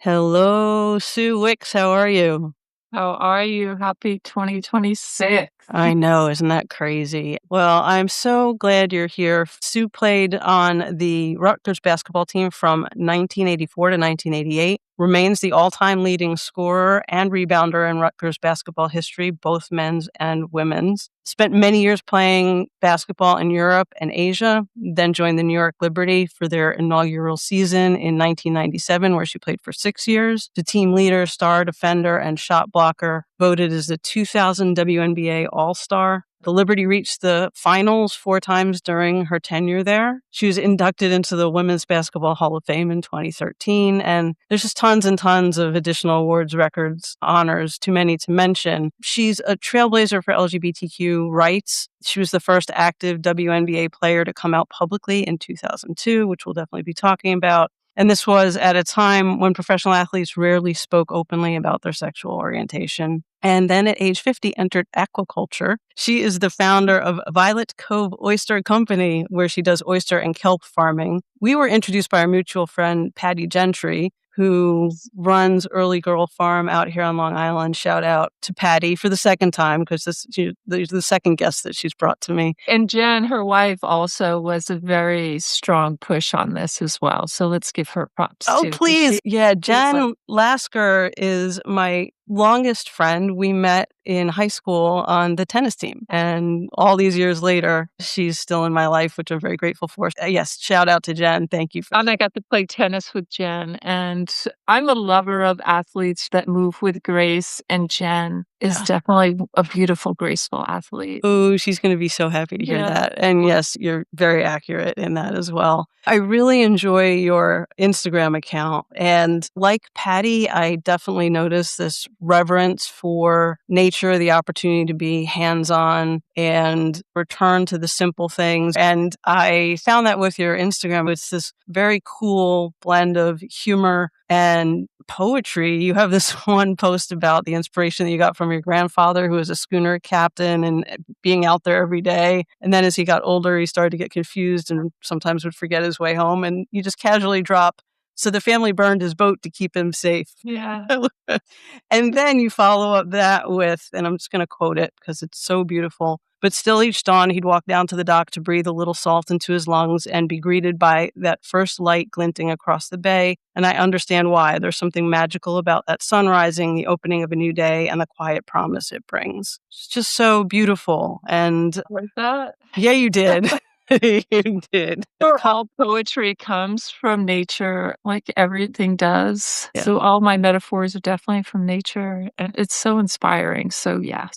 Hello, Sue Wicks. How are you? How are you? Happy 2026. I know, isn't that crazy? Well, I'm so glad you're here. Sue played on the Rutgers basketball team from 1984 to 1988, remains the all-time leading scorer and rebounder in Rutgers basketball history, both men's and women's. Spent many years playing basketball in Europe and Asia, then joined the New York Liberty for their inaugural season in 1997, where she played for 6 years. The team leader, star defender, and shot blocker, voted as the 2000 WNBA All-Star. The Liberty reached the finals 4 times during her tenure there. She was inducted into the Women's Basketball Hall of Fame in 2013, and there's just tons and tons of additional awards, records, honors, too many to mention. She's a trailblazer for LGBTQ rights. She was the first active WNBA player to come out publicly in 2002, which we'll definitely be talking about. And this was at a time when professional athletes rarely spoke openly about their sexual orientation. And then at age 50, entered aquaculture. She is the founder of Violet Cove Oyster Company, where she does oyster and kelp farming. We were introduced by our mutual friend, Patty Gentry, who runs Early Girl Farm out here on Long Island. Shout out to Patty for the second time, because this is the second guest that she's brought to me. And Jen, her wife, also was a very strong push on this as well. So let's give her props too. Oh, please. Yeah, Jen Lasker is my longest friend. We met in high school on the tennis team. And all these years later, she's still in my life, which I'm very grateful for. Yes, shout out to Jen. Thank you. And I got to play tennis with Jen. And I'm a lover of athletes that move with grace. And Jen is definitely a beautiful, graceful athlete. Oh, she's going to be so happy to hear that. And yes, you're very accurate in that as well. I really enjoy your Instagram account. And like Patty, I definitely notice this reverence for nature, the opportunity to be hands-on and return to the simple things. And I found that with your Instagram, it's this very cool blend of humor and poetry. You have this one post about the inspiration that you got from your grandfather, who was a schooner captain, and being out there every day. And then as he got older, he started to get confused and sometimes would forget his way home. And you just casually drop, so the family burned his boat to keep him safe. Yeah. And then you follow up that with, and I'm just going to quote it because it's so beautiful, but still each dawn he'd walk down to the dock to breathe a little salt into his lungs and be greeted by that first light glinting across the bay. And I understand why. There's something magical about that sun rising, the opening of a new day, and the quiet promise it brings. It's just so beautiful. And like that? Yeah, you did. You did. All poetry comes from nature, like everything does. Yeah. So all my metaphors are definitely from nature, and it's so inspiring. So yeah,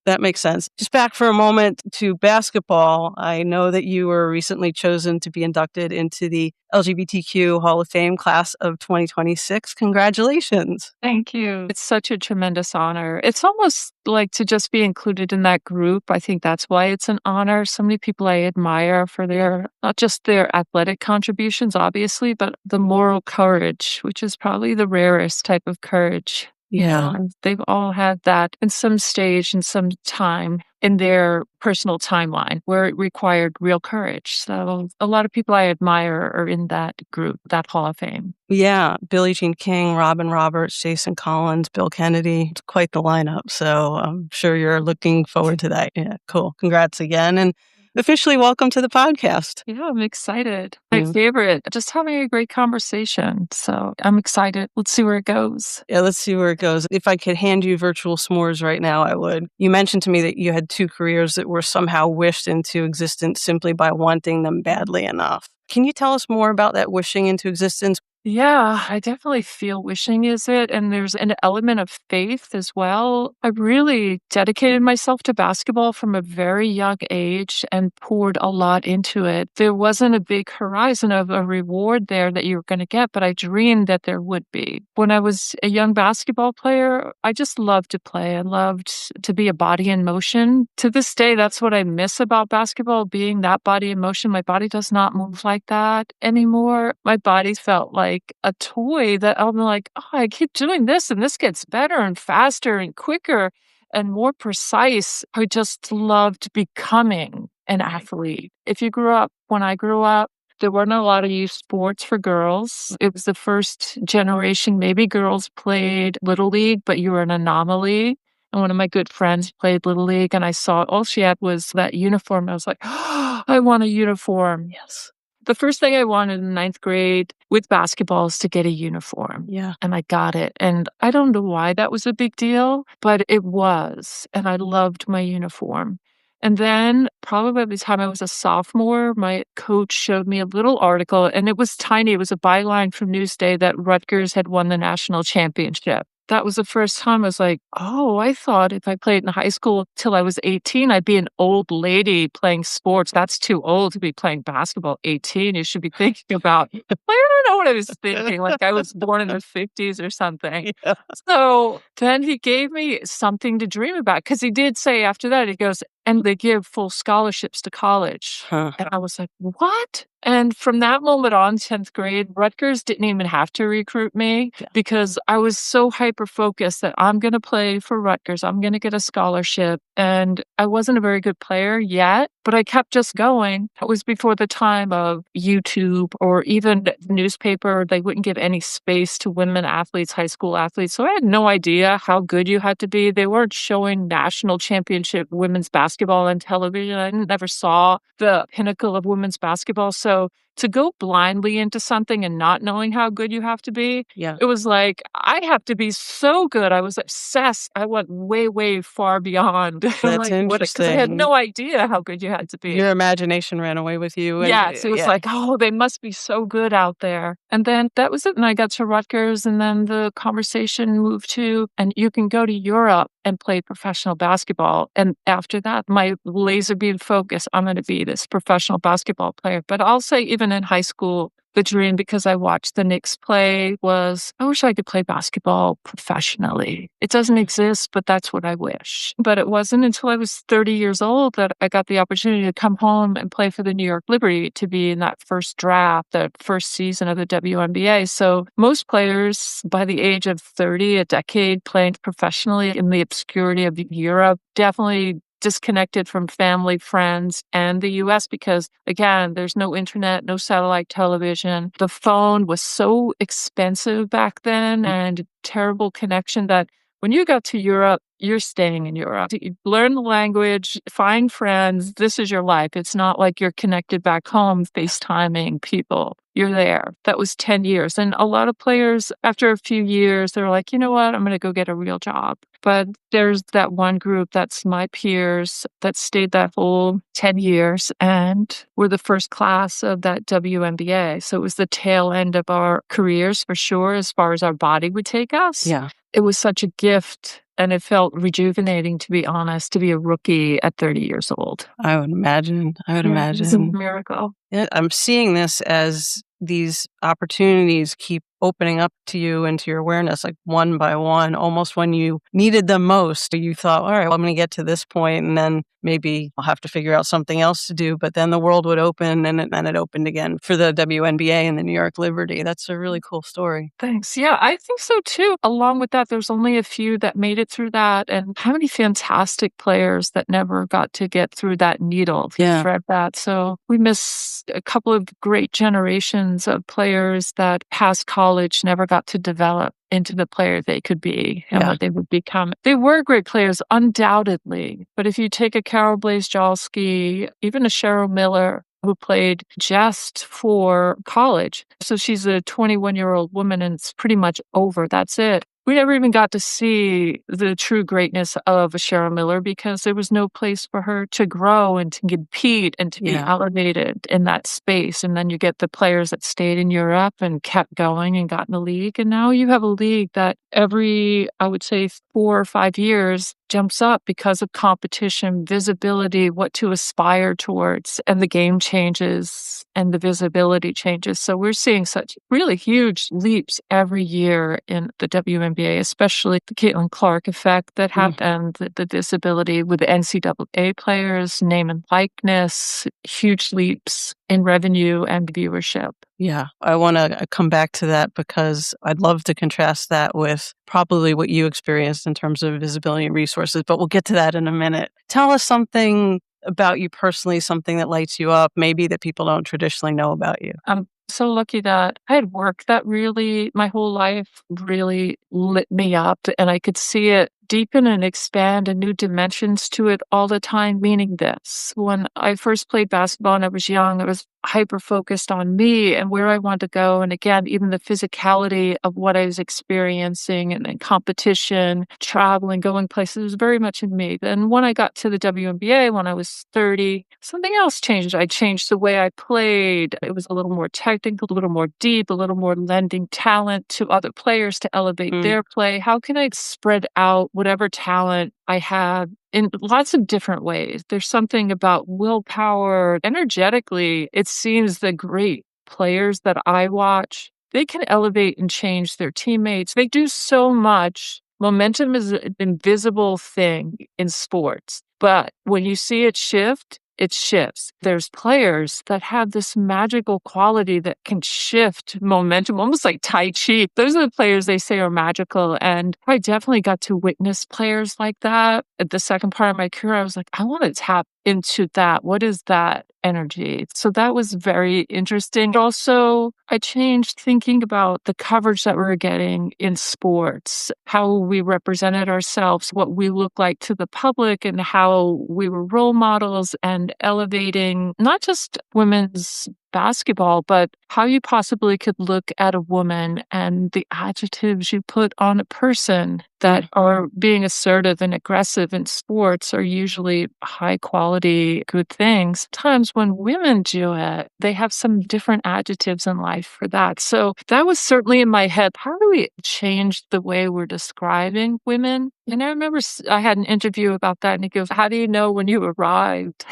that makes sense. Just back for a moment to basketball. I know that you were recently chosen to be inducted into the LGBTQ Hall of Fame class of 2026. Congratulations. Thank you. It's such a tremendous honor. It's almost like to just be included in that group. I think that's why it's an honor. So many people I admire for their, not just their athletic contributions, obviously, but the moral courage, which is probably the rarest type of courage. Yeah. They've all had that in some stage and some time in their personal timeline where it required real courage. So a lot of people I admire are in that group, that Hall of Fame. Yeah. Billie Jean King, Robin Roberts, Jason Collins, Bill Kennedy. It's quite the lineup. So I'm sure you're looking forward to that. Yeah, cool. Congrats again. And officially welcome to the podcast. Yeah, I'm excited. My favorite, just having a great conversation. So I'm excited. Let's see where it goes. Yeah, let's see where it goes. If I could hand you virtual s'mores right now, I would. You mentioned to me that you had 2 careers that were somehow wished into existence simply by wanting them badly enough. Can you tell us more about that wishing into existence? Yeah, I definitely feel wishing is it. And there's an element of faith as well. I really dedicated myself to basketball from a very young age and poured a lot into it. There wasn't a big horizon of a reward there that you were going to get, but I dreamed that there would be. When I was a young basketball player, I just loved to play. I loved to be a body in motion. To this day, that's what I miss about basketball, being that body in motion. My body does not move like that anymore. My body felt like a toy that I'm like, oh, I keep doing this and this gets better and faster and quicker and more precise. I just loved becoming an athlete. If you grew up when I grew up, There weren't a lot of youth sports for girls. It was the first generation. Maybe girls played Little League, but you were an anomaly. And one of my good friends played Little League, and I saw all she had was that uniform. I was like, oh, I want a uniform. Yes. The first thing I wanted in ninth grade with basketball is to get a uniform. Yeah. And I got it. And I don't know why that was a big deal, but it was. And I loved my uniform. And then, probably by the time I was a sophomore, my coach showed me a little article, and it was tiny. It was a byline from Newsday that Rutgers had won the national championship. That was the first time I was like, oh, I thought if I played in high school till I was 18, I'd be an old lady playing sports. That's too old to be playing basketball. 18, you should be thinking about, I don't know what I was thinking. Like I was born in the 50s or something. Yeah. So then he gave me something to dream about, because he did say after that, he goes, and they give full scholarships to college. Huh. And I was like, what? And from that moment on, 10th grade, Rutgers didn't even have to recruit me because I was so hyper-focused that I'm going to play for Rutgers. I'm going to get a scholarship. And I wasn't a very good player yet, but I kept just going. It was before the time of YouTube or even the newspaper. They wouldn't give any space to women athletes, high school athletes. So I had no idea how good you had to be. They weren't showing national championship women's basketball on television. I never saw the pinnacle of women's basketball. So to go blindly into something and not knowing how good you have to be, it was like, I have to be so good. I was obsessed. I went way, way far beyond. That's Because I had interesting. no idea how good you had to be. Your imagination ran away with you. And, Yes, it was like, oh, they must be so good out there. And then that was it. And I got to Rutgers, and then the conversation moved to, and you can go to Europe and play professional basketball. And after that, my laser beam focus, I'm going to be this professional basketball player. But I'll say even in high school, the dream, because I watched the Knicks play, was I wish I could play basketball professionally. It doesn't exist, but that's what I wish. But it wasn't until I was 30 years old that I got the opportunity to come home and play for the New York Liberty, to be in that first draft, that first season of the WNBA. So most players by the age of 30, a decade playing professionally in the obscurity of Europe, definitely disconnected from family, friends, and the US, because again, there's no internet, no satellite television. The phone was so expensive back then, and terrible connection, that when you got to Europe, you're staying in Europe. You learn the language, find friends. This is your life. It's not like you're connected back home, FaceTiming people. You're there. That was 10 years. And a lot of players, after a few years, they're like, you know what? I'm going to go get a real job. But there's that one group that's my peers that stayed that whole 10 years and were the first class of that WNBA. So it was the tail end of our careers for sure, as far as our body would take us. Yeah. It was such a gift, and it felt rejuvenating, to be honest, to be a rookie at 30 years old. I would imagine. It was a miracle. Yeah, I'm seeing this as these opportunities keep opening up to you and to your awareness, like one by one, almost when you needed them most. You thought, all right, well, I'm going to get to this point, and then maybe I'll have to figure out something else to do. But then the world would open, and then it opened again for the WNBA and the New York Liberty. That's a really cool story. Thanks. Yeah, I think so too. Along with that, there's only a few that made it through that. And how many fantastic players that never got to get through that needle, thread that. So we miss a couple of great generations of players that past college never got to develop into the player they could be and what they would become. They were great players, undoubtedly. But if you take a Carol Blaze-Jalski, even a Cheryl Miller, who played just for college. So she's a 21-year-old woman, and it's pretty much over. That's it. We never even got to see the true greatness of a Cheryl Miller, because there was no place for her to grow and to compete and to be elevated in that space. And then you get the players that stayed in Europe and kept going and got in the league. And now you have a league that every, I would say, 4 or 5 years jumps up because of competition, visibility, what to aspire towards, and the game changes and the visibility changes. So we're seeing such really huge leaps every year in the WNBA, especially the Caitlin Clark effect that happened, and the visibility with the NCAA players, name and likeness, huge leaps in revenue and viewership. Yeah, I want to come back to that, because I'd love to contrast that with probably what you experienced in terms of visibility and resources, but we'll get to that in a minute. Tell us something about you personally, something that lights you up, maybe that people don't traditionally know about you? I'm so lucky that I had work that really, my whole life really lit me up, and I could see it deepen and expand and new dimensions to it all the time, meaning this. When I first played basketball and I was young, I was hyper focused on me and where I wanted to go. And again, even the physicality of what I was experiencing and then competition, traveling, going places was very much in me. Then when I got to the WNBA when I was 30, something else changed. I changed the way I played. It was a little more technical, a little more deep, a little more lending talent to other players to elevate their play. How can I spread out whatever talent I have in lots of different ways? There's something about willpower. Energetically, it seems the great players that I watch, they can elevate and change their teammates. They do so much. Momentum is an invisible thing in sports, but when you see it shift, it shifts. There's players that have this magical quality that can shift momentum, almost like Tai Chi. Those are the players they say are magical. And I definitely got to witness players like that. At the second part of my career, I was like, I want to tap into that. What is that energy? So that was very interesting. Also, I changed thinking about the coverage that we were getting in sports, how we represented ourselves, what we look like to the public, and how we were role models and elevating not just women's basketball, but how you possibly could look at a woman and the adjectives you put on a person that are being assertive and aggressive in sports are usually high quality, good things. Sometimes when women do it, they have some different adjectives in life for that. So that was certainly in my head. How do we change the way we're describing women? And I remember I had an interview about that, and he goes, how do you know when you arrived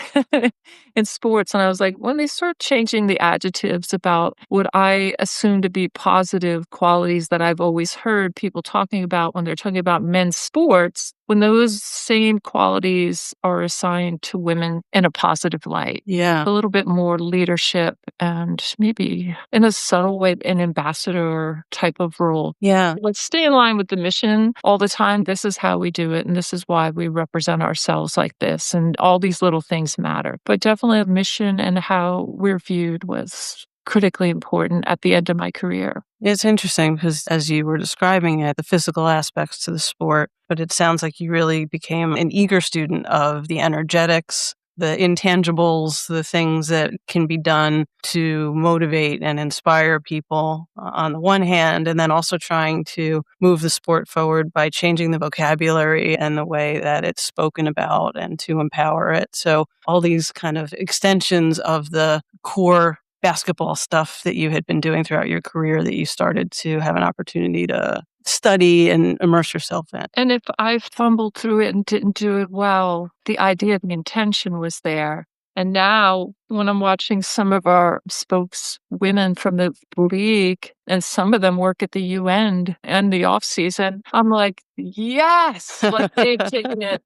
in sports? And I was like, when they start changing the adjectives about what I assume to be positive qualities that I've always heard people talking about when they're talking about men's sports, when those same qualities are assigned to women in a positive light. Yeah. A little bit more leadership and maybe in a subtle way, an ambassador type of role. Yeah. Let's stay in line with the mission all the time. This is how we do it. And this is why we represent ourselves like this. And all these little things matter. But definitely a mission and how we're viewed was critically important at the end of my career. It's interesting because as you were describing it, the physical aspects to the sport, but it sounds like you really became an eager student of the energetics, the intangibles, the things that can be done to motivate and inspire people on the one hand, and then also trying to move the sport forward by changing the vocabulary and the way that it's spoken about and to empower it. So all these kind of extensions of the core basketball stuff that you had been doing throughout your career that you started to have an opportunity to study and immerse yourself in. And if I fumbled through it and didn't do it well, the idea of the intention was there. And now when I'm watching some of our spokeswomen from the league, and some of them work at the UN and the off season, I'm like, yes, like they've taken it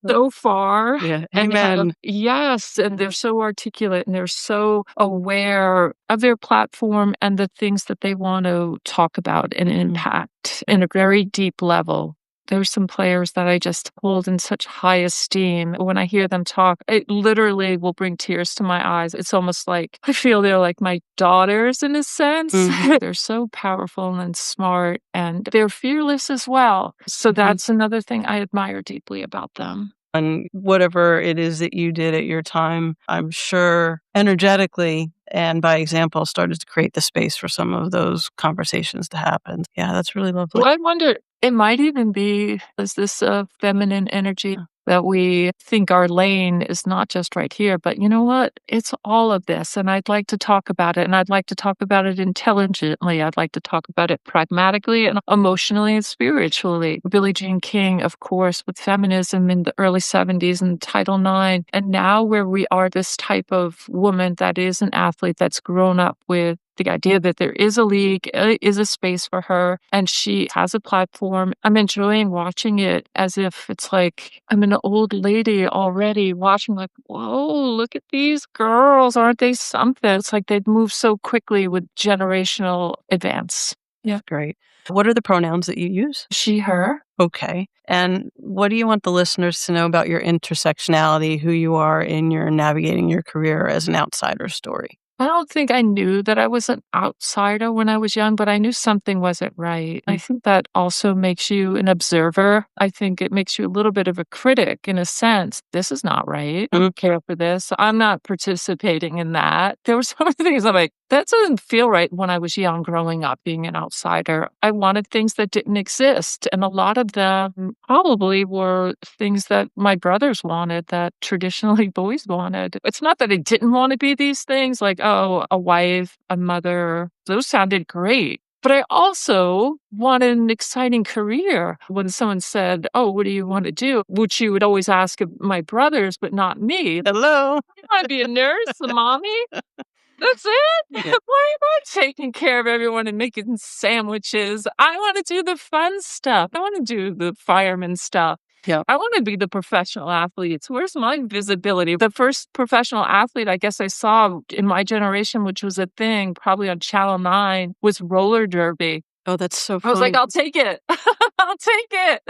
so far. Yeah. And Amen. yes, and they're so articulate and they're so aware of their platform and the things that they want to talk about and impact in a very deep level. There's some players that I just hold in such high esteem. When I hear them talk, it literally will bring tears to my eyes. It's almost like I feel they're like my daughters in a sense. They're so powerful and smart, and they're fearless as well. So that's another thing I admire deeply about them. And whatever it is that you did at your time, I'm sure energetically and by example started to create the space for some of those conversations to happen. Yeah, that's really lovely. Well, I wonder, it might even be, is this a feminine energy that we think our lane is not just right here, but you know what? It's all of this. And I'd like to talk about it. And I'd like to talk about it intelligently. I'd like to talk about it pragmatically and emotionally and spiritually. Billie Jean King, of course, with feminism in the early 70s and Title IX. And now where we are this type of woman that is an athlete that's grown up with the idea that there is a league, is a space for her, and she has a platform. I'm enjoying watching it as if it's like I'm an old lady already watching like, whoa, look at these girls. Aren't they something? It's like they've moved so quickly with generational advance. Yeah. Great. What are the pronouns that you use? She, her. Okay. And what do you want the listeners to know about your intersectionality, who you are in your navigating your career as an outsider story? I don't think I knew that I was an outsider when I was young, but I knew something wasn't right. I think that also makes you an observer. I think it makes you a little bit of a critic in a sense. This is not right. I don't care for this. I'm not participating in that. There were some things I'm like, that doesn't feel right when I was young growing up, being an outsider. I wanted things that didn't exist. And a lot of them probably were things that my brothers wanted, that traditionally boys wanted. It's not that I didn't want to be these things, like, oh, a wife, a mother. Those sounded great. But I also wanted an exciting career. When someone said, oh, what do you want to do? Which you would always ask of my brothers, but not me. Hello. You want to be a nurse, a mommy? That's it? Yeah. Why am I taking care of everyone and making sandwiches? I want to do the fun stuff. I want to do the fireman stuff. Yeah. I want to be the professional athletes. Where's my visibility? The first professional athlete I guess I saw in my generation, which was a thing probably on Channel 9, was roller derby. Oh, that's so I funny. was like, I'll take it. I'll take it.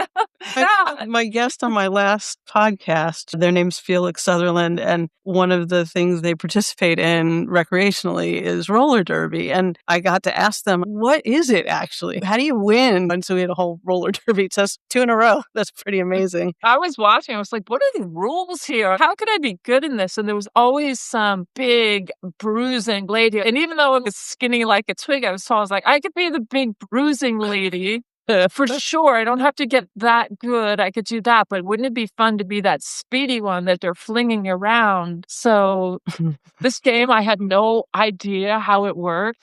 My guest on my last podcast, their name's Felix Sutherland, and one of the things they participate in recreationally is roller derby. And I got to ask them, what is it actually? How do you win? And so we had a whole roller derby. It says 2 in a row. That's pretty amazing. I was watching. I was like, what are the rules here? How could I be good in this? And there was always some big bruising lady. And even though I was skinny like a twig, I was like, I could be the big bruising lady. For sure. I don't have to get that good. I could do that. But wouldn't it be fun to be that speedy one that they're flinging around? So this game, I had no idea how it worked.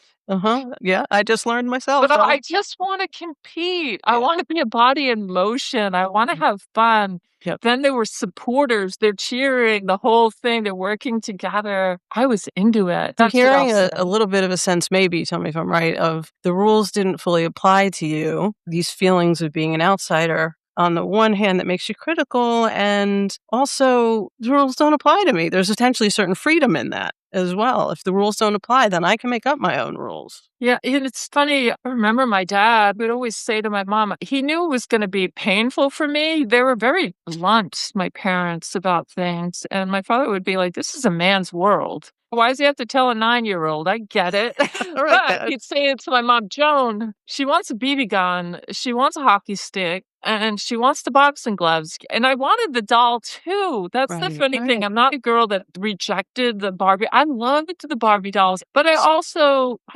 Yeah, I just learned myself. But I just want to compete. I want to be a body in motion. I want to have fun. Yep. Then there were supporters. They're cheering, the whole thing. They're working together. I was into it. I'm hearing a little bit of a sense, maybe, tell me if I'm right, of the rules didn't fully apply to you. These feelings of being an outsider, on the one hand, that makes you critical, and also the rules don't apply to me. There's potentially certain freedom in that as well. If the rules don't apply, then I can make up my own rules. Yeah, and it's funny. I remember my dad would always say to my mom, he knew it was going to be painful for me. They were very blunt, my parents, about things. And my father would be like, this is a man's world. Why does he have to tell a 9-year-old? I get it. But he'd say it to my mom, Joan, she wants a BB gun. She wants a hockey stick. And she wants the boxing gloves. And I wanted the doll too. That's the funny thing. I'm not a girl that rejected the Barbie. I loved the Barbie dolls. But I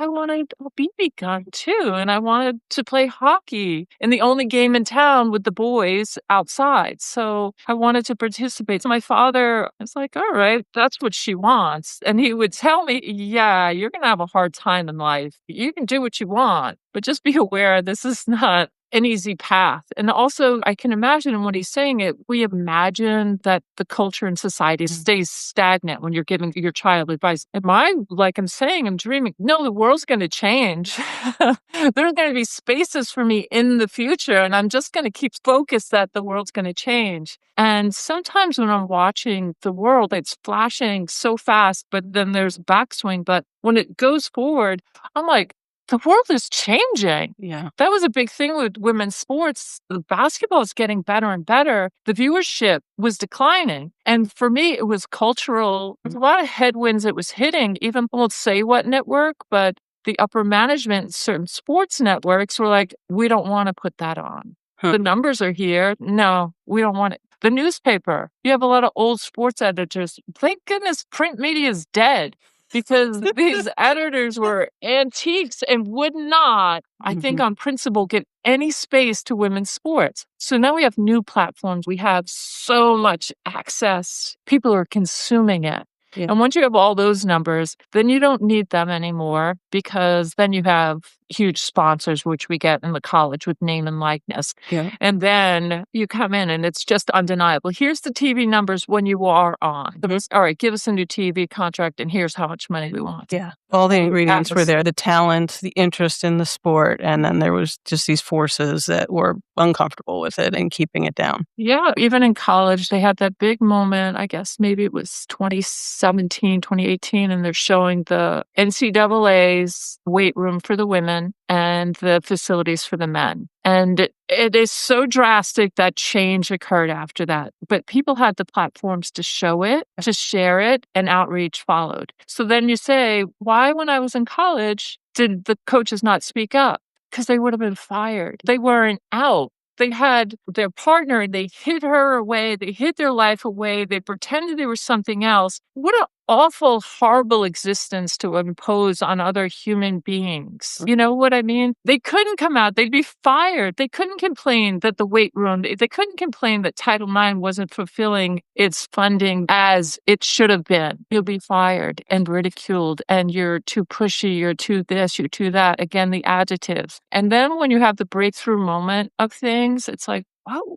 wanted a BB gun too. And I wanted to play hockey in the only game in town with the boys outside. So I wanted to participate. So my father was like, all right, that's what she wants. And he would tell me, yeah, you're going to have a hard time in life. You can do what you want, but just be aware this is not an easy path. And also, I can imagine when he's saying it, we imagine that the culture and society stays stagnant when you're giving your child advice. Am I, like I'm saying, I'm dreaming? No, the world's going to change. There's going to be spaces for me in the future, and I'm just going to keep focused that the world's going to change. And sometimes when I'm watching the world, it's flashing so fast, but then there's a backswing. But when it goes forward, I'm like, the world is changing. Yeah. That was a big thing with women's sports. The basketball is getting better and better. The viewership was declining. And for me, it was cultural. There's a lot of headwinds it was hitting. Even, I won't say what network, but the upper management, certain sports networks were like, we don't want to put that on. The numbers are here. No, we don't want it. The newspaper, you have a lot of old sports editors. Thank goodness print media is dead. Because these editors were antiques and would not, I think on principle, give any space to women's sports. So now we have new platforms. We have so much access. People are consuming it. Yeah. And once you have all those numbers, then you don't need them anymore because then you have huge sponsors, which we get in the college with name and likeness. Yeah. And then you come in and it's just undeniable. Here's the TV numbers when you are on. All right, give us a new TV contract and here's how much money we want. Yeah. All the ingredients were there, the talent, the interest in the sport. And then there was just these forces that were uncomfortable with it and keeping it down. Yeah. Even in college, they had that big moment, I guess maybe it was 2017, 2018, and they're showing the NCAA's weight room for the women. women and the facilities for the men. And it is so drastic that change occurred after that. But people had the platforms to show it, to share it, and outreach followed. So then you say, why, when I was in college, did the coaches not speak up? Because they would have been fired. They weren't out. They had their partner, and they hid her away. They hid their life away. They pretended they were something else. What an awful, horrible existence to impose on other human beings. You know what I mean? They couldn't come out. They'd be fired. They couldn't complain that the weight room, they couldn't complain that Title IX wasn't fulfilling its funding as it should have been. You'll be fired and ridiculed, and you're too pushy, you're too this, you're too that. Again, the adjectives. And then when you have the breakthrough moment of things, it's like, wow.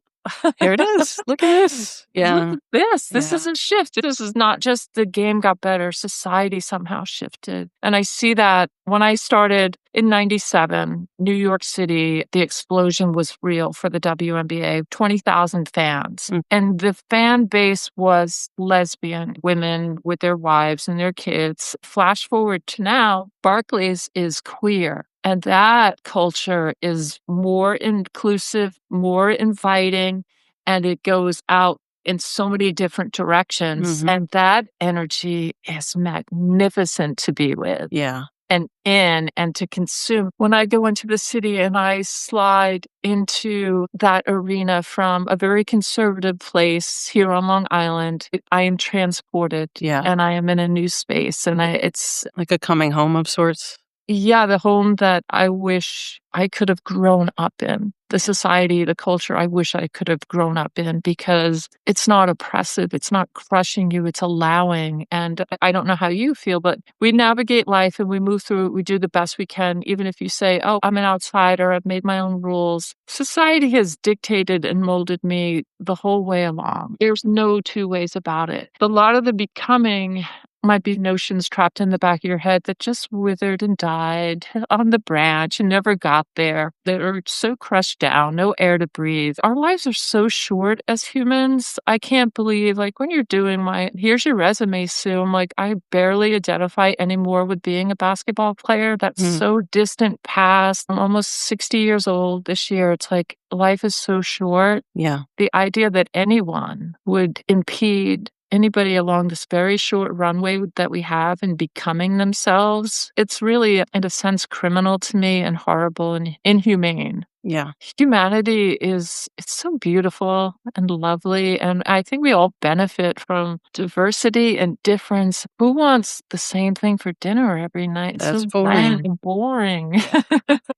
Here it is. Look at this. Yeah. Look at this. This Yeah. is a shift. This is not just the game got better, society somehow shifted. And I see that when I started in 97, New York City, the explosion was real for the WNBA, 20,000 fans. And the fan base was lesbian women with their wives and their kids. Flash forward to now, Barclays is queer. And that culture is more inclusive, more inviting, and it goes out in so many different directions. And that energy is magnificent to be with. Yeah. And to consume. When I go into the city and I slide into that arena from a very conservative place here on Long Island, I am transported. Yeah. And I am in a new space. And it's like a coming home of sorts. Yeah, the home that I wish I could have grown up in. The society, the culture I wish I could have grown up in, because it's not oppressive. It's not crushing you. It's allowing. And I don't know how you feel, but we navigate life and we move through it. We do the best we can. Even if you say, oh, I'm an outsider, I've made my own rules. Society has dictated and molded me the whole way along. There's no two ways about it. A lot of the becoming might be notions trapped in the back of your head that just withered and died on the branch and never got there. That are so crushed down, no air to breathe. Our lives are so short as humans. I can't believe, like, when you're doing here's your resume, Sue. I'm like, I barely identify anymore with being a basketball player. That's so distant past. I'm almost 60 years old this year. It's like, life is so short. Yeah. The idea that anyone would impede anybody along this very short runway that we have in becoming themselves, it's really, in a sense, criminal to me and horrible and inhumane. Yeah. Humanity it's so beautiful and lovely. And I think we all benefit from diversity and difference. Who wants the same thing for dinner every night? It's That's so boring. bland and boring.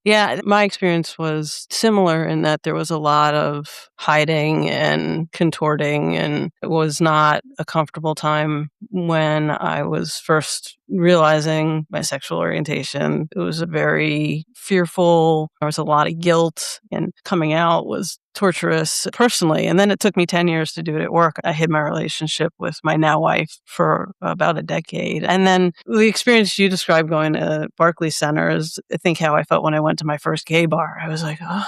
Yeah, my experience was similar in that there was a lot of hiding and contorting, and it was not a comfortable time when I was first realizing my sexual orientation. It was a very fearful, there was a lot of guilt, and coming out was torturous personally. And then it took me 10 years to do it at work. I hid my relationship with my now wife for about a decade. And then the experience you described going to Barclays Center is, I think, how I felt when I went to my first gay bar. I was like, oh,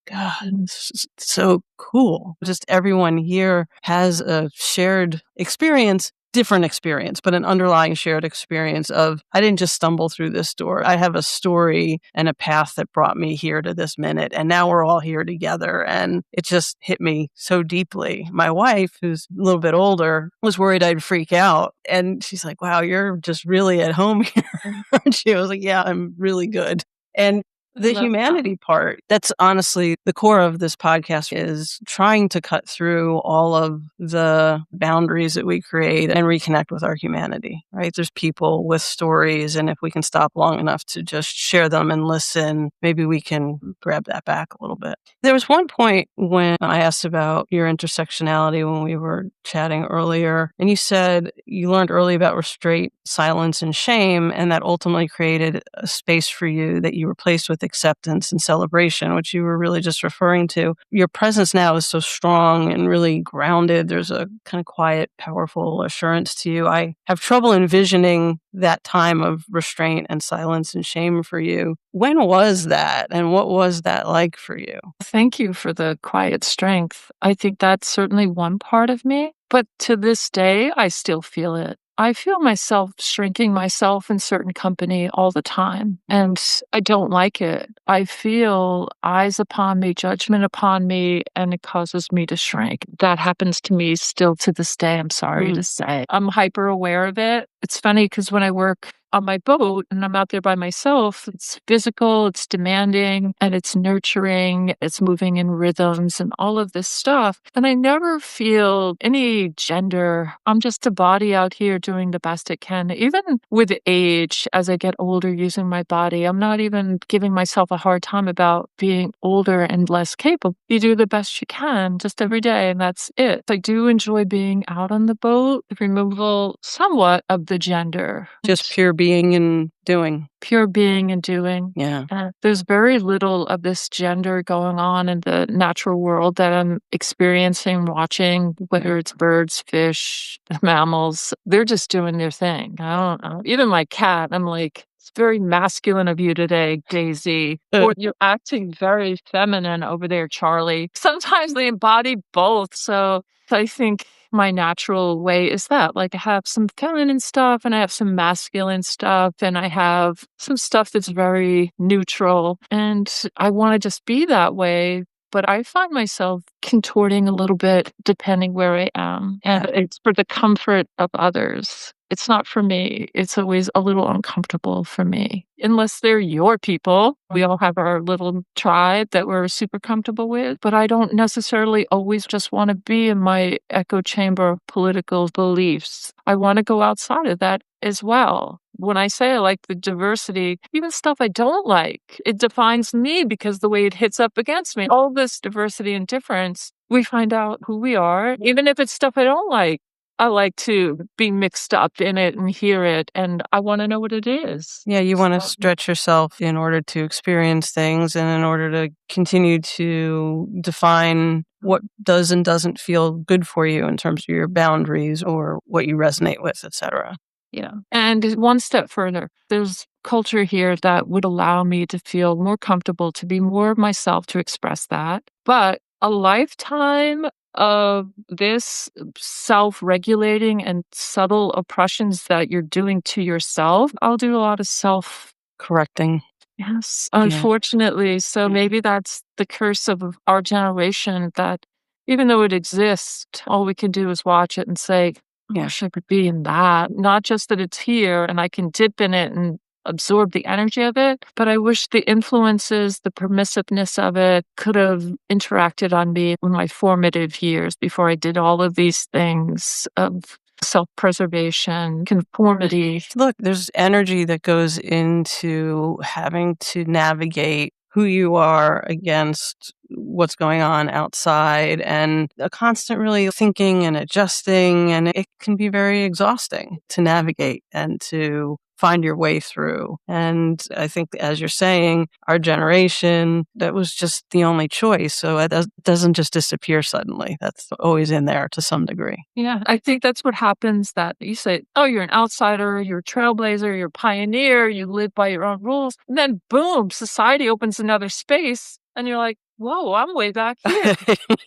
God, this is so cool. Just everyone here has a shared experience, different experience, but an underlying shared experience of, I didn't just stumble through this door. I have a story and a path that brought me here to this minute. And now we're all here together. And it just hit me so deeply. My wife, who's a little bit older, was worried I'd freak out. And she's like, wow, you're just really at home here. And she was like, yeah, I'm really good. And the humanity part, that's honestly the core of this podcast, is trying to cut through all of the boundaries that we create and reconnect with our humanity, right? There's people with stories, and if we can stop long enough to just share them and listen, maybe we can grab that back a little bit. There was one point when I asked about your intersectionality when we were chatting earlier, and you said you learned early about restraint, silence, and shame, and that ultimately created a space for you that you replaced with acceptance and celebration, which you were really just referring to. Your presence now is so strong and really grounded. There's a kind of quiet, powerful assurance to you. I have trouble envisioning that time of restraint and silence and shame for you. When was that, and what was that like for you? Thank you for the quiet strength. I think that's certainly one part of me, but to this day, I still feel it. I feel myself shrinking myself in certain company all the time, and I don't like it. I feel eyes upon me, judgment upon me, and it causes me to shrink. That happens to me still to this day, I'm sorry to say. I'm hyper aware of it. It's funny because when I work on my boat and I'm out there by myself, it's physical, it's demanding, and it's nurturing, it's moving in rhythms and all of this stuff. And I never feel any gender. I'm just a body out here doing the best it can. Even with age, as I get older using my body, I'm not even giving myself a hard time about being older and less capable. You do the best you can just every day, and that's it. I do enjoy being out on the boat, the removal somewhat of the gender. Just pure being and doing. Pure being and doing. Yeah. There's very little of this gender going on in the natural world that I'm experiencing, watching, whether it's birds, fish, mammals. They're just doing their thing. I don't know. Even my cat, I'm like, it's very masculine of you today, Daisy. Or you're acting very feminine over there, Charlie. Sometimes they embody both. So I think my natural way is that, like, I have some feminine stuff and I have some masculine stuff and I have some stuff that's very neutral, and I want to just be that way. But I find myself contorting a little bit depending where I am, and it's for the comfort of others. It's not for me. It's always a little uncomfortable for me. Unless they're your people. We all have our little tribe that we're super comfortable with. But I don't necessarily always just want to be in my echo chamber of political beliefs. I want to go outside of that as well. When I say I like the diversity, even stuff I don't like, it defines me because the way it hits up against me. All this diversity and difference, we find out who we are. Even if it's stuff I don't like, I like to be mixed up in it and hear it, and I want to know what it is. Yeah, you want to stretch yourself in order to experience things and in order to continue to define what does and doesn't feel good for you in terms of your boundaries or what you resonate with, etc. Yeah. And one step further, there's culture here that would allow me to feel more comfortable, to be more of myself, to express that. But a lifetime of this self-regulating and subtle oppressions that you're doing to yourself, I'll do a lot of correcting. Yes, unfortunately. So maybe that's the curse of our generation, that even though it exists, all we can do is watch it and say, I wish I could be in that. Not just that it's here and I can dip in it and absorb the energy of it, but I wish the influences, the permissiveness of it could have interacted on me in my formative years before I did all of these things of self-preservation, conformity. Look, there's energy that goes into having to navigate who you are against what's going on outside, and a constant really thinking and adjusting, and it can be very exhausting to navigate and to find your way through. And I think, as you're saying, our generation, that was just the only choice. So it doesn't just disappear suddenly. That's always in there to some degree. Yeah, I think that's what happens, that you say, oh, you're an outsider, you're a trailblazer, you're a pioneer, you live by your own rules. And then boom, society opens another space and you're like, whoa, I'm way back here.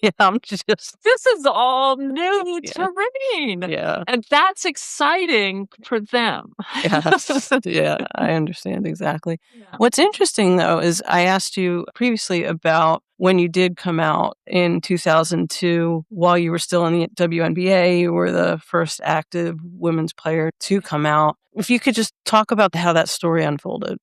Yeah, I'm just... This is all new terrain. Yeah. And that's exciting for them. Yes. Yeah, I understand exactly. Yeah. What's interesting, though, is I asked you previously about when you did come out in 2002, while you were still in the WNBA, you were the first active women's player to come out. If you could just talk about how that story unfolded.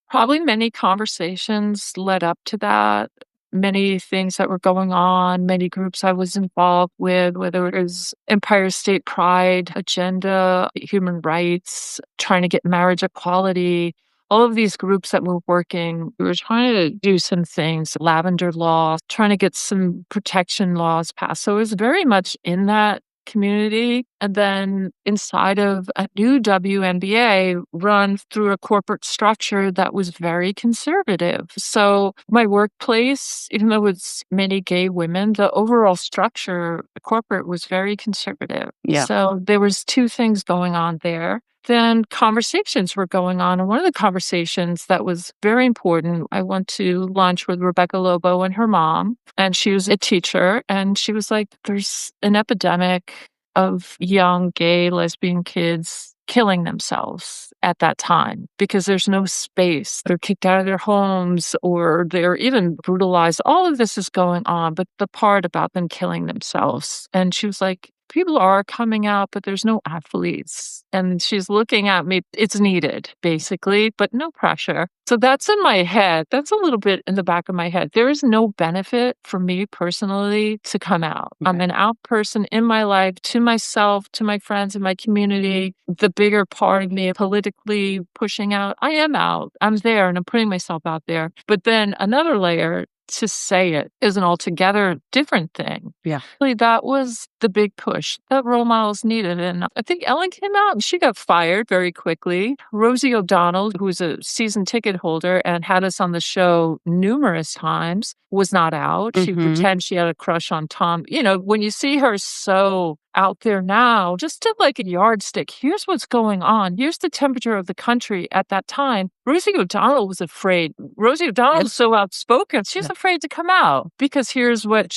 Probably many conversations led up to that. Many things that were going on, many groups I was involved with, whether it was Empire State Pride, agenda, human rights, trying to get marriage equality, all of these groups that were working, we were trying to do some things, lavender law, trying to get some protection laws passed. So it was very much in that community. And then inside of a new WNBA run through a corporate structure that was very conservative. So my workplace, even though it's many gay women, the overall structure, corporate, was very conservative. Yeah. So there was two things going on there. Then conversations were going on. And one of the conversations that was very important, I went to lunch with Rebecca Lobo and her mom, and she was a teacher. And she was like, there's an epidemic of young gay lesbian kids killing themselves at that time because there's no space. They're kicked out of their homes or they're even brutalized. All of this is going on, but the part about them killing themselves. And she was like, people are coming out, but there's no athletes. And she's looking at me. It's needed, basically, but no pressure. So that's in my head. That's a little bit in the back of my head. There is no benefit for me personally to come out. Okay. I'm an out person in my life, to myself, to my friends in my community. The bigger part of me politically pushing out, I am out. I'm there and I'm putting myself out there. But then another layer, to say it is an altogether different thing. Yeah. Really, that was the big push that role models needed. And I think Ellen came out and she got fired very quickly. Rosie O'Donnell, who was a season ticket holder and had us on the show numerous times, was not out. She pretended she had a crush on Tom. You know, when you see her so out there now, just to like a yardstick, here's what's going on. Here's the temperature of the country at that time. Rosie O'Donnell was afraid. Rosie O'Donnell was so outspoken. She's afraid to come out because here's what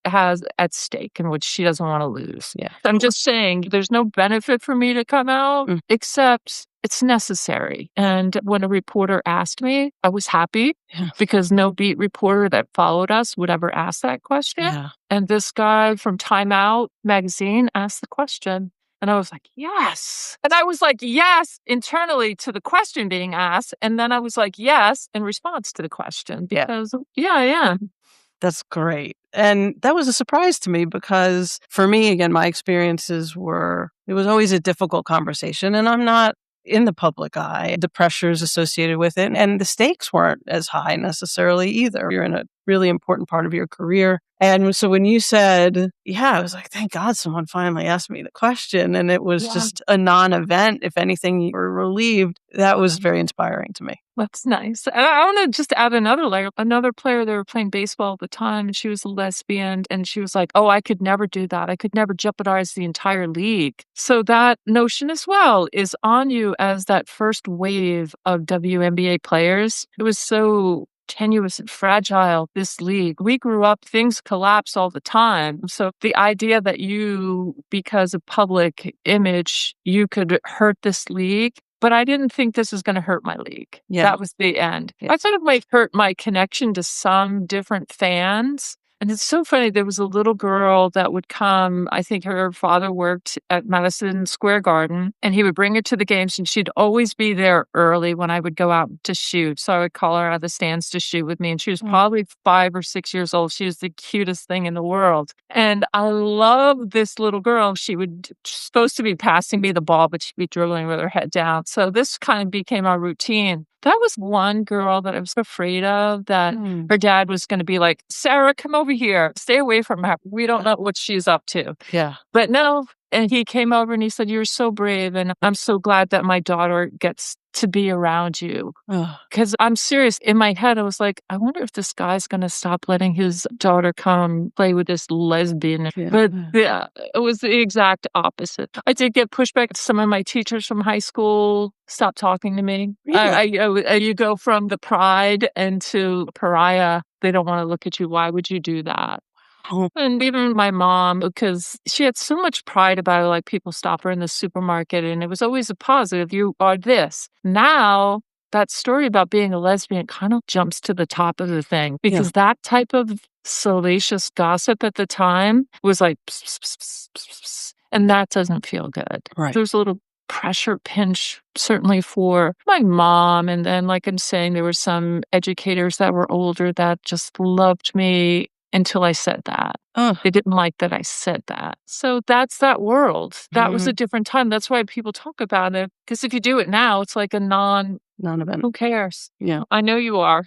has at stake and what she doesn't want to lose. Yeah. I'm just saying there's no benefit for me to come out except it's necessary. And when a reporter asked me, I was happy because no beat reporter that followed us would ever ask that question. Yeah. And this guy from Time Out magazine asked the question. And I was like, yes. And I was like, yes, internally to the question being asked. And then I was like, yes, in response to the question because, I am. That's great. And that was a surprise to me because for me, again, my experiences it was always a difficult conversation and I'm not in the public eye, the pressures associated with it. And the stakes weren't as high necessarily either. You're in a really important part of your career. And so when you said, I was like, thank God someone finally asked me the question. And it was just a non-event. If anything, you were relieved. That was very inspiring to me. That's nice. And I want to just add another layer. Another player, they were playing baseball at the time, and she was a lesbian. And she was like, oh, I could never do that. I could never jeopardize the entire league. So that notion as well is on you as that first wave of WNBA players. It was so tenuous and fragile, this league. We grew up, things collapse all the time. So the idea that because of public image, you could hurt this league, but I didn't think this is going to hurt my league. Yeah. That was the end. I thought it might hurt my connection to some different fans. And it's so funny. There was a little girl that would come. I think her father worked at Madison Square Garden, and he would bring her to the games, and she'd always be there early when I would go out to shoot. So I would call her out of the stands to shoot with me, and she was probably 5 or 6 years old. She was the cutest thing in the world. And I love this little girl. She's supposed to be passing me the ball, but she'd be dribbling with her head down. So this kind of became our routine. That was one girl that I was afraid of, that her dad was going to be like, Sarah, come over here. Stay away from her. We don't know what she's up to. Yeah. But no. And he came over and he said, you're so brave. And I'm so glad that my daughter gets to be around you. Because I'm serious. In my head, I was like, I wonder if this guy's going to stop letting his daughter come play with this lesbian. But it was the exact opposite. I did get pushback. Some of my teachers from high school stopped talking to me. Really? You go from the pride into pariah. They don't want to look at you. Why would you do that? And even my mom, because she had so much pride about it, like people stop her in the supermarket and it was always a positive, you are this. Now, that story about being a lesbian kind of jumps to the top of the thing because that type of salacious gossip at the time was like, pss, pss, pss, pss, pss, and that doesn't feel good. Right. There's a little pressure pinch, certainly for my mom. And then, like I'm saying, there were some educators that were older that just loved me until I said that. They didn't like that I said that. So that's that world. That was a different time. That's why people talk about it. Because if you do it now, it's like a non-event. Who cares? Yeah. I know you are.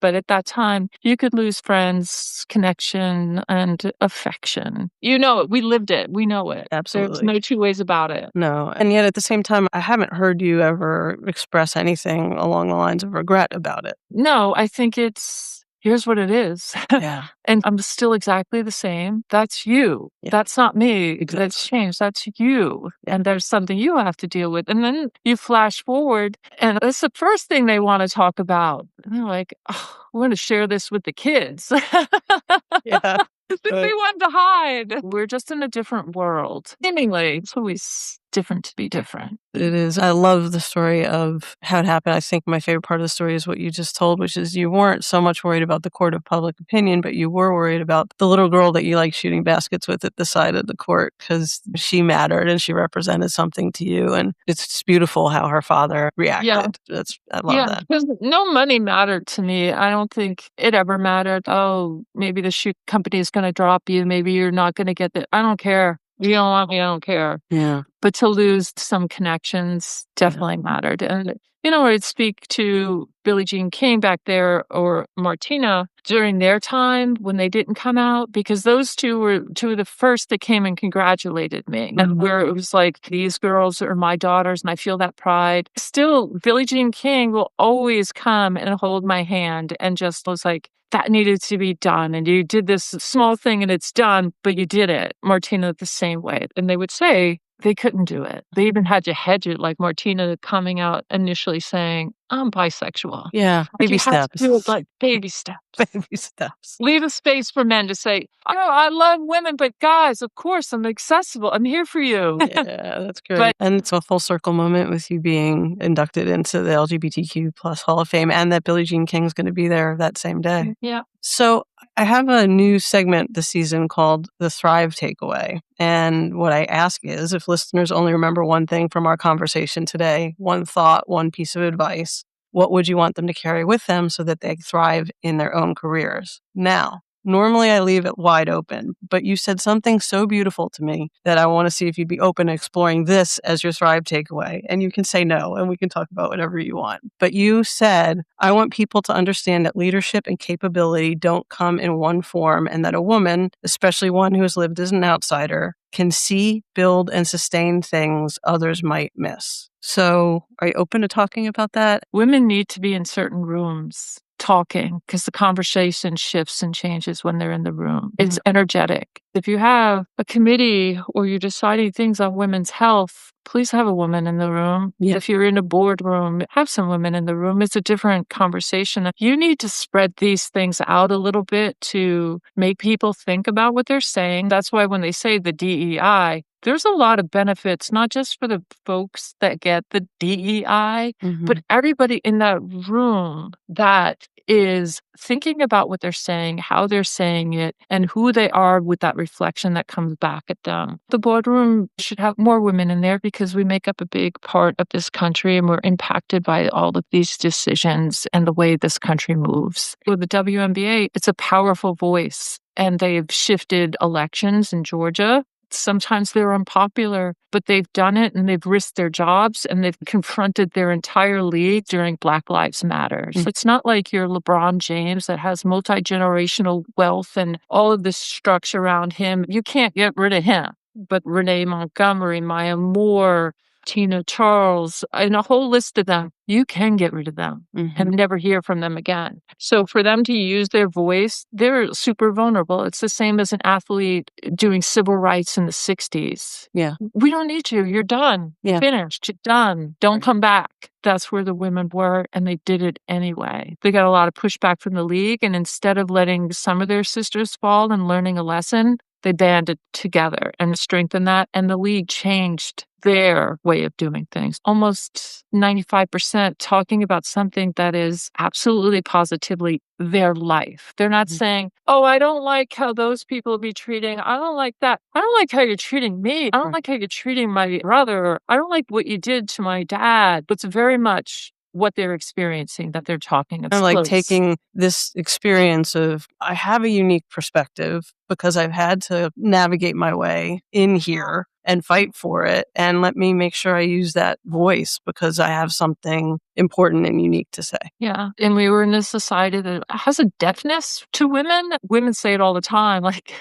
But at that time, you could lose friends, connection, and affection. You know it. We lived it. We know it. Absolutely. There's no two ways about it. No. And yet at the same time, I haven't heard you ever express anything along the lines of regret about it. No, I think here's what it is. Yeah. And I'm still exactly the same. That's you. Yeah. That's not me. Exactly. That's changed. That's you. And there's something you have to deal with. And then you flash forward, and that's the first thing they want to talk about. And they're like, oh, we're going to share this with the kids. Yeah. They want to hide. We're just in a different world. Seemingly, it's always different to be different. It is. I love the story of how it happened. I think my favorite part of the story is what you just told, which is you weren't so much worried about the court of public opinion, but you were worried about the little girl that you like shooting baskets with at the side of the court because she mattered and she represented something to you. And it's just beautiful how her father reacted. I love that. Because no money mattered to me. I don't think it ever mattered. Oh, maybe the shoe company is going to drop you. Maybe you're not going to get the. I don't care. You don't want me. I don't care. Yeah. But to lose some connections definitely mattered. And, I'd speak to Billie Jean King back there or Martina during their time when they didn't come out, because those two were two of the first that came and congratulated me. And where it was like, these girls are my daughters and I feel that pride. Still, Billie Jean King will always come and hold my hand and just was like, that needed to be done. And you did this small thing and it's done, but you did it. Martina the same way. And they would say, they couldn't do it. They even had to hedge it, like Martina coming out initially saying, I'm bisexual. Yeah, baby steps. Do it like baby steps. Baby steps. Leave a space for men to say, I love women, but guys, of course, I'm accessible. I'm here for you. Yeah, that's great. And it's a full circle moment with you being inducted into the LGBTQ plus Hall of Fame and that Billie Jean King's going to be there that same day. Yeah. So I have a new segment this season called the Thrive Takeaway. And what I ask is, if listeners only remember one thing from our conversation today, one thought, one piece of advice, what would you want them to carry with them so that they thrive in their own careers? Now, normally I leave it wide open, but you said something so beautiful to me that I want to see if you'd be open to exploring this as your Thrive takeaway. And you can say no, and we can talk about whatever you want. But you said, I want people to understand that leadership and capability don't come in one form, and that a woman, especially one who has lived as an outsider, can see, build, and sustain things others might miss. So are you open to talking about that? Women need to be in certain rooms talking because the conversation shifts and changes when they're in the room. It's energetic. If you have a committee or you're deciding things on women's health, please have a woman in the room. Yeah. If you're in a boardroom, have some women in the room. It's a different conversation. You need to spread these things out a little bit to make people think about what they're saying. That's why when they say the DEI, there's a lot of benefits, not just for the folks that get the DEI, but everybody in that room that is thinking about what they're saying, how they're saying it, and who they are with that reflection that comes back at them. The boardroom should have more women in there because we make up a big part of this country and we're impacted by all of these decisions and the way this country moves. With the WNBA, it's a powerful voice, and they've shifted elections in Georgia. Sometimes they're unpopular, but they've done it and they've risked their jobs and they've confronted their entire league during Black Lives Matter. So it's not like you're LeBron James that has multi-generational wealth and all of this structure around him. You can't get rid of him. But Renee Montgomery, Maya Moore, Tina Charles, and a whole list of them, you can get rid of them and never hear from them again. So for them to use their voice, they're super vulnerable. It's the same as an athlete doing civil rights in the 60s. Yeah. We don't need you. You're done. Yeah. Finished. You're done. Don't come back. That's where the women were, and they did it anyway. They got a lot of pushback from the league, and instead of letting some of their sisters fall and learning a lesson, they banded together and strengthened that, and the league changed their way of doing things. Almost 95% talking about something that is absolutely positively their life. They're not saying, oh, I don't like how those people be treating. I don't like that. I don't like how you're treating me. I don't like how you're treating my brother. I don't like what you did to my dad. But it's very much what they're experiencing that they're talking about. Like taking this experience of, I have a unique perspective because I've had to navigate my way in here and fight for it. And let me make sure I use that voice because I have something important and unique to say. Yeah. And we were in a society that has a deafness to women. Women say it all the time. Like,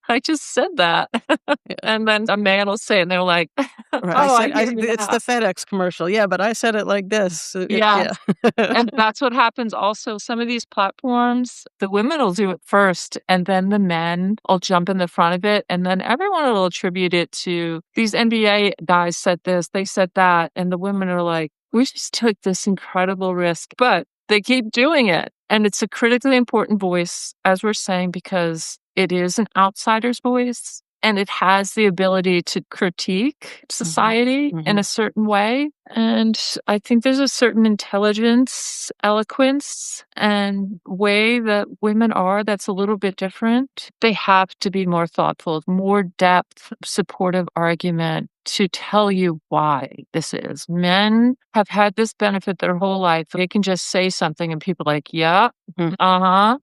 I just said that. Yeah. And then a man will say it and they're like, it's the FedEx commercial. Yeah, but I said it like this. Yeah. And that's what happens also. Some of these platforms, the women will do it first and then the men will jump in the front of it. And then everyone will attribute it to these NBA guys said this, they said that. And the women are like, we just took this incredible risk, but they keep doing it. And it's a critically important voice, as we're saying, because it is an outsider's voice. And it has the ability to critique society in a certain way. And I think there's a certain intelligence, eloquence, and way that women are that's a little bit different. They have to be more thoughtful, more depth, supportive argument to tell you why this is. Men have had this benefit their whole life. They can just say something and people are like, yeah,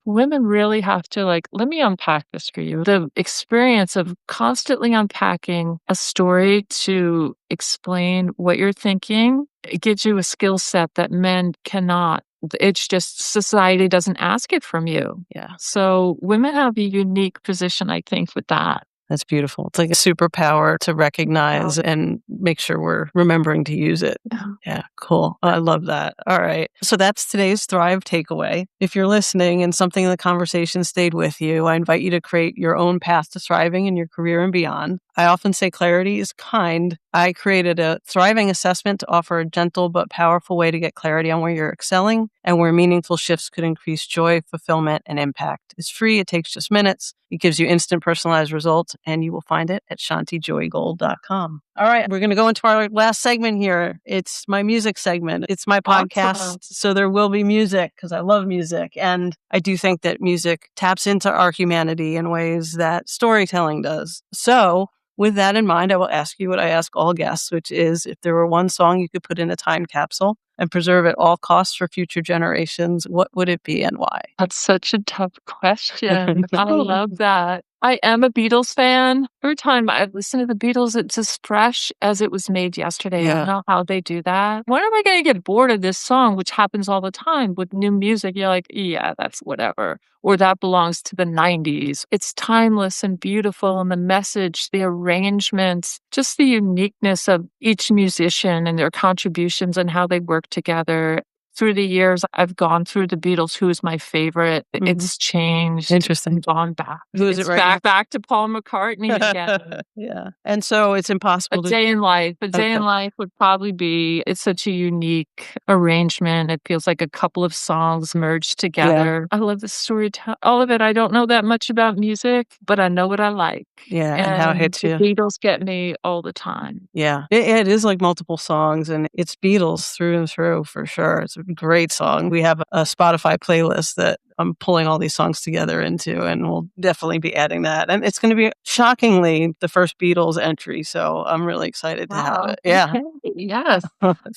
Women really have to let me unpack this for you. The experience of constantly unpacking a story to explain what you're thinking, it gives you a skill set that men cannot. It's just society doesn't ask it from you. Yeah. So women have a unique position, I think, with that. That's beautiful. It's like a superpower to recognize and make sure we're remembering to use it. Yeah, cool. I love that. All right. So that's today's Thrive takeaway. If you're listening and something in the conversation stayed with you, I invite you to create your own path to thriving in your career and beyond. I often say clarity is kind. I created a thriving assessment to offer a gentle but powerful way to get clarity on where you're excelling and where meaningful shifts could increase joy, fulfillment, and impact. It's free. It takes just minutes. It gives you instant personalized results, and you will find it at shantijoygold.com. All right, we're going to go into our last segment here. It's my music segment. It's my podcast, Awesome. so there will be music because I love music. And I do think that music taps into our humanity in ways that storytelling does. So with that in mind, I will ask you what I ask all guests, which is if there were one song you could put in a time capsule and preserve at all costs for future generations, what would it be and why? That's such a tough question. I love that. I am a Beatles fan. Every time I listen to the Beatles, it's as fresh as it was made yesterday. I don't know how they do that. When am I going to get bored of this song, which happens all the time with new music? You're like, yeah, that's whatever. Or that belongs to the 90s. It's timeless and beautiful. And the message, the arrangements, just the uniqueness of each musician and their contributions and how they work together. Through the years, I've gone through the Beatles. Who is my favorite? It's changed. Interesting. Gone back. Who is It's it right now? back to Paul McCartney again. Yeah. And so it's impossible A to... Day in Life. A Day in Okay. Life would probably be, it's such a unique arrangement. It feels like a couple of songs merged together. I love the storytelling. All of it. I don't know that much about music, but I know what I like. Yeah, and how it hits the you. Beatles get me all the time. Yeah, it is like multiple songs, and it's Beatles through and through for sure. It's a great song. We have a Spotify playlist that I'm pulling all these songs together into, and we'll definitely be adding that. And it's going to be shockingly the first Beatles entry, so I'm really excited to have it. Yeah. Okay. Yes.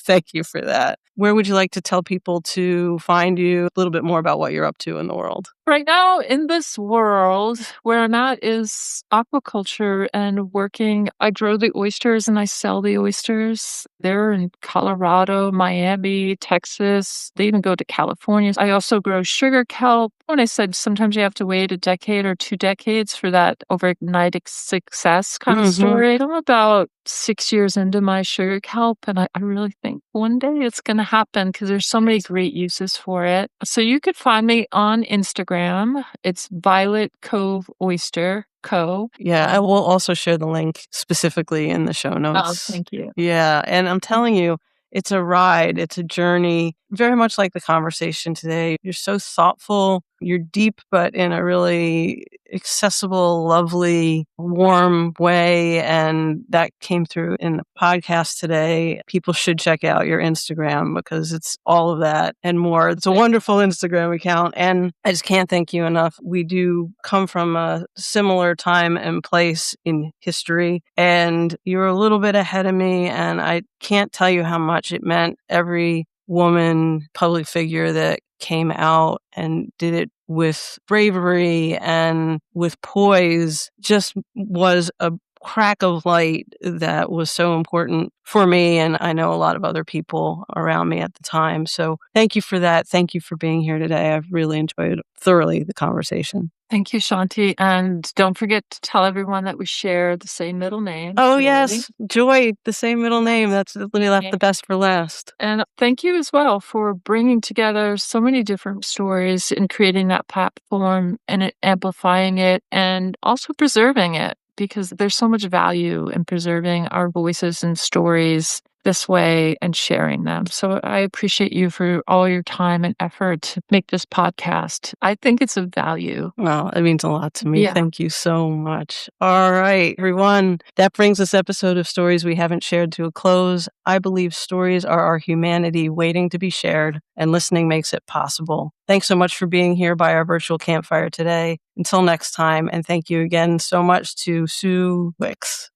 Thank you for that. Where would you like to tell people to find you, a little bit more about what you're up to in the world? Right now, in this world, where I'm at is aquaculture and working. I grow the oysters and I sell the oysters. They're in Colorado, Miami, Texas. They even go to California. I also grow sugar kelp. When I said sometimes you have to wait a decade or 2 decades for that overnight success kind of story, I'm about 6 years into my sugar kelp, and I really think one day it's going to happen because there's so many great uses for it. So you could find me on Instagram. It's Violet Cove Oyster Co. Yeah, I will also share the link specifically in the show notes. Oh, thank you. Yeah, and I'm telling you, it's a ride, it's a journey, very much like the conversation today. You're so thoughtful, you're deep, but in a really accessible, lovely, warm way. And that came through in the podcast today. People should check out your Instagram because it's all of that and more. It's a wonderful Instagram account. And I just can't thank you enough. We do come from a similar time and place in history, and you're a little bit ahead of me. And I can't tell you how much it meant. Every woman, public figure that came out and did it with bravery and with poise just was a crack of light that was so important for me. And I know a lot of other people around me at the time. So thank you for that. Thank you for being here today. I've really enjoyed thoroughly the conversation. Thank you, Shanti. And don't forget to tell everyone that we share the same middle name. Oh, yes. Joy, the same middle name. We left the best for last. And thank you as well for bringing together so many different stories and creating that platform and amplifying it and also preserving it, because there's so much value in preserving our voices and stories. this way and sharing them. So I appreciate you for all your time and effort to make this podcast. I think it's of value. Well, it means a lot to me. Yeah. Thank you so much. All right, everyone. That brings this episode of Stories We Haven't Shared to a close. I believe stories are our humanity waiting to be shared, and listening makes it possible. Thanks so much for being here by our virtual campfire today. Until next time, and thank you again so much to Sue Wicks.